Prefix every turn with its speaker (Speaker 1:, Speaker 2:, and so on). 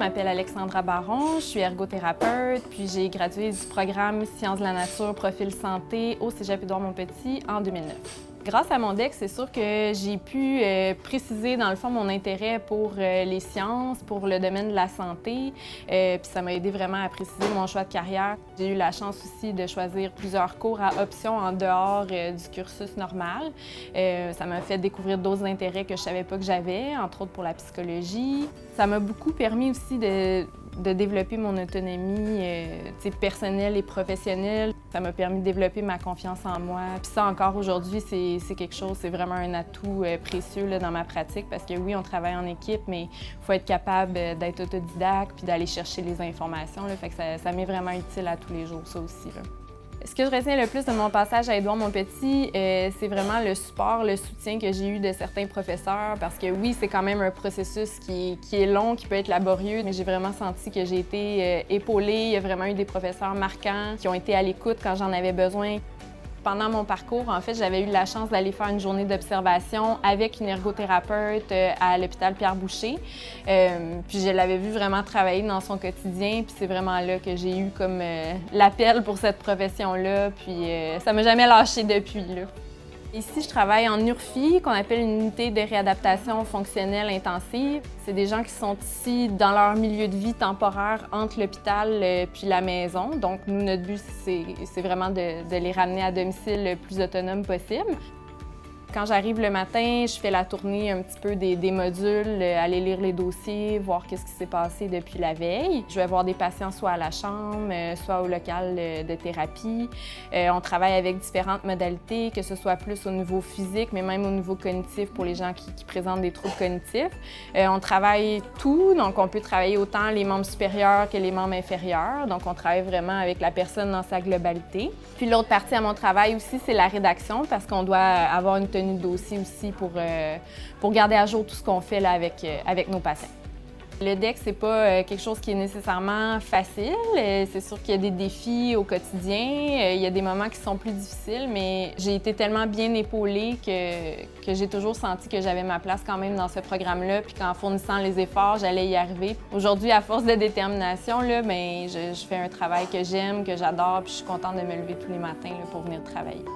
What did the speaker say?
Speaker 1: m'appelle Alexandra Baron, je suis ergothérapeute, puis j'ai gradué du programme Sciences de la nature, profil santé au Cégep Édouard-Montpetit en 2009. Grâce à mon DEC, c'est sûr que j'ai pu préciser dans le fond mon intérêt pour les sciences, pour le domaine de la santé, puis ça m'a aidé vraiment à préciser mon choix de carrière. J'ai eu la chance aussi de choisir plusieurs cours à option en dehors du cursus normal. Ça m'a fait découvrir d'autres intérêts que je savais pas que j'avais, entre autres pour la psychologie. Ça m'a beaucoup permis aussi de développer mon autonomie personnelle et professionnelle. Ça m'a permis de développer ma confiance en moi. Puis ça, encore aujourd'hui, c'est quelque chose, c'est vraiment un atout précieux là, dans ma pratique parce que oui, on travaille en équipe, mais il faut être capable d'être autodidacte puis d'aller chercher les informations. Là. Fait que ça m'est vraiment utile à tous les jours, ça aussi. Là. Ce que je retiens le plus de mon passage à Édouard-Montpetit, c'est vraiment le support, le soutien que j'ai eu de certains professeurs parce que oui, c'est quand même un processus qui est long, qui peut être laborieux, mais j'ai vraiment senti que j'ai été épaulée. Il y a vraiment eu des professeurs marquants qui ont été à l'écoute quand j'en avais besoin. Pendant mon parcours, en fait, j'avais eu la chance d'aller faire une journée d'observation avec une ergothérapeute à l'hôpital Pierre-Boucher. Puis je l'avais vu vraiment travailler dans son quotidien, puis c'est vraiment là que j'ai eu comme l'appel pour cette profession-là, puis ça m'a jamais lâché depuis, là. Ici, je travaille en URFI, qu'on appelle une unité de réadaptation fonctionnelle intensive. C'est des gens qui sont ici dans leur milieu de vie temporaire entre l'hôpital puis la maison. Donc, nous, notre but, c'est vraiment de les ramener à domicile le plus autonome possible. Quand j'arrive le matin, je fais la tournée un petit peu des modules, aller lire les dossiers, voir qu'est-ce qui s'est passé depuis la veille. Je vais voir des patients soit à la chambre, soit au local de thérapie. On travaille avec différentes modalités, que ce soit plus au niveau physique, mais même au niveau cognitif pour les gens qui présentent des troubles cognitifs. On travaille tout, donc on peut travailler autant les membres supérieurs que les membres inférieurs. Donc on travaille vraiment avec la personne dans sa globalité. Puis l'autre partie à mon travail aussi, c'est la rédaction, parce qu'on doit avoir une tenue de dossier aussi pour garder à jour tout ce qu'on fait là, avec nos patients. Le DEC, c'est pas quelque chose qui est nécessairement facile. C'est sûr qu'il y a des défis au quotidien. Il y a des moments qui sont plus difficiles, mais j'ai été tellement bien épaulée que j'ai toujours senti que j'avais ma place quand même dans ce programme-là, puis qu'en fournissant les efforts, j'allais y arriver. Aujourd'hui, à force de détermination, là, je fais un travail que j'aime, que j'adore, puis je suis contente de me lever tous les matins là, pour venir travailler.